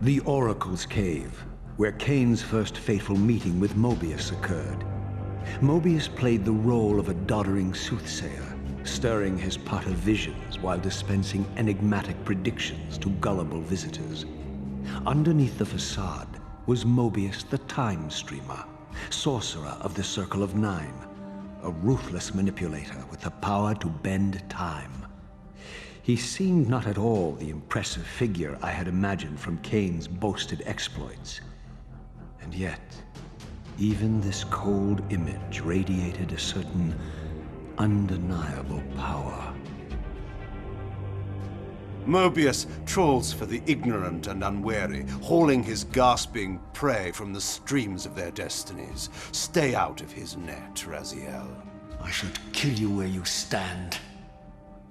The Oracle's Cave, where Cain's first fateful meeting with Moebius occurred. Moebius played the role of a doddering soothsayer, stirring his pot of visions while dispensing enigmatic predictions to gullible visitors. Underneath the facade was Moebius the Time Streamer, sorcerer of the Circle of Nine, a ruthless manipulator with the power to bend time. He seemed not at all the impressive figure I had imagined from Cain's boasted exploits. And yet, even this cold image radiated a certain undeniable power. Moebius trawls for the ignorant and unwary, hauling his gasping prey from the streams of their destinies. Stay out of his net, Raziel. I should kill you where you stand.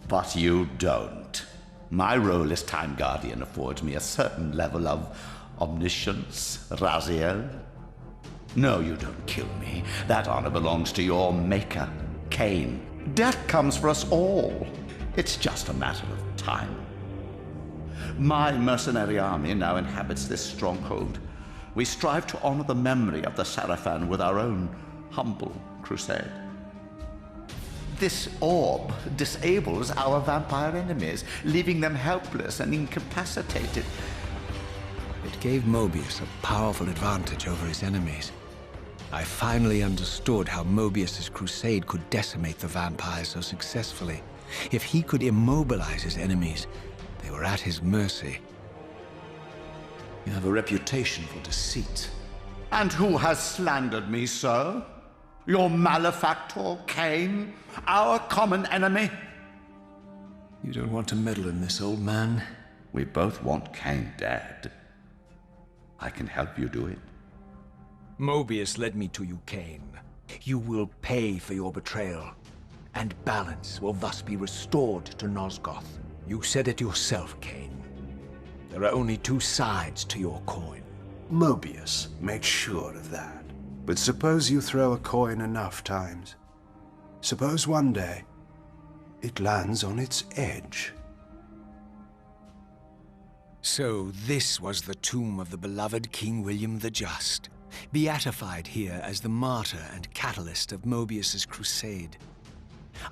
But you don't. My role as Time Guardian affords me a certain level of omniscience, Raziel. No, you don't kill me. That honor belongs to your maker, Cain. Death comes for us all. It's just a matter of time. My mercenary army now inhabits this stronghold. We strive to honor the memory of the Sarafan with our own humble crusade. This orb disables our vampire enemies, leaving them helpless and incapacitated. It gave Moebius a powerful advantage over his enemies. I finally understood how Moebius's crusade could decimate the vampires so successfully. If he could immobilize his enemies, they were at his mercy. You have a reputation for deceit. And who has slandered me, sir? Your malefactor, Cain? Our common enemy? You don't want to meddle in this, old man. We both want Cain dead. I can help you do it. Moebius led me to you, Cain. You will pay for your betrayal, and balance will thus be restored to Nosgoth. You said it yourself, Cain. There are only two sides to your coin. Moebius made sure of that. But suppose you throw a coin enough times. Suppose one day it lands on its edge. So this was the tomb of the beloved King William the Just, beatified here as the martyr and catalyst of Moebius's crusade.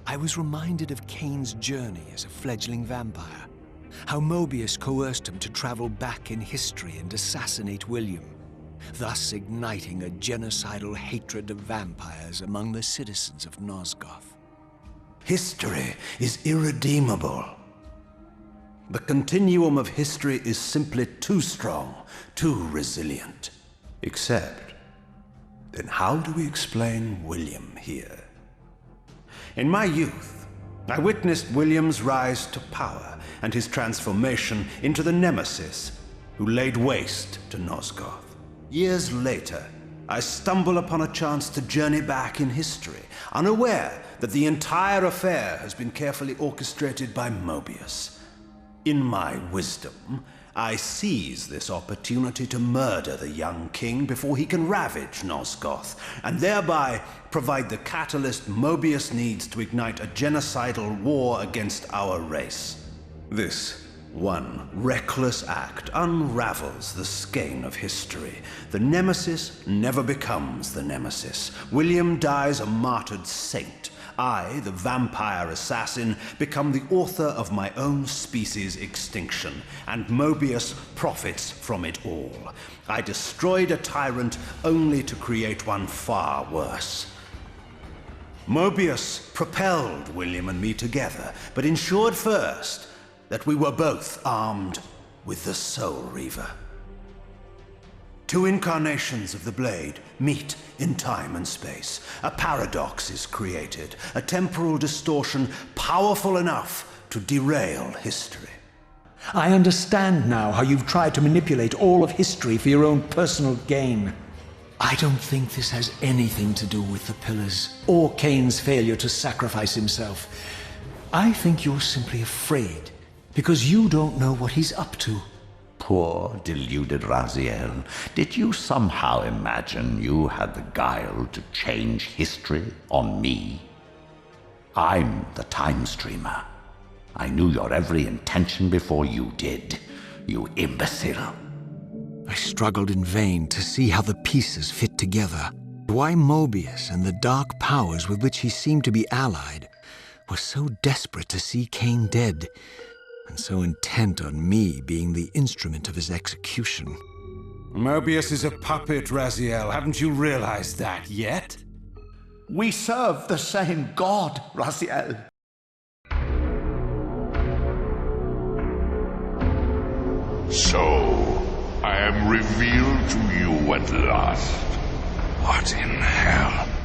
I was reminded of Cain's journey as a fledgling vampire, how Moebius coerced him to travel back in history and assassinate William, thus igniting a genocidal hatred of vampires among the citizens of Nosgoth. History is irredeemable. The continuum of history is simply too strong, too resilient. Except, then how do we explain William here? In my youth, I witnessed William's rise to power and his transformation into the nemesis who laid waste to Nosgoth. Years later, I stumble upon a chance to journey back in history, unaware that the entire affair has been carefully orchestrated by Moebius. In my wisdom, I seize this opportunity to murder the young king before he can ravage Nosgoth, and thereby provide the catalyst Moebius needs to ignite a genocidal war against our race. This one reckless act unravels the skein of history. The nemesis never becomes the nemesis. William dies a martyred saint. I, the vampire assassin, become the author of my own species' extinction, and Moebius profits from it all. I destroyed a tyrant only to create one far worse. Moebius propelled William and me together, but ensured first that we were both armed with the Soul Reaver. Two incarnations of the blade meet in time and space. A paradox is created, a temporal distortion powerful enough to derail history. I understand now how you've tried to manipulate all of history for your own personal gain. I don't think this has anything to do with the Pillars, or Cain's failure to sacrifice himself. I think you're simply afraid, because you don't know what he's up to. Poor, deluded Raziel. Did you somehow imagine you had the guile to change history on me? I'm the Time Streamer. I knew your every intention before you did, you imbecile. I struggled in vain to see how the pieces fit together. Why Moebius and the dark powers with which he seemed to be allied were so desperate to see Cain dead, and so intent on me being the instrument of his execution. Moebius is a puppet, Raziel. Haven't you realized that yet? We serve the same God, Raziel. So, I am revealed to you at last. What in hell?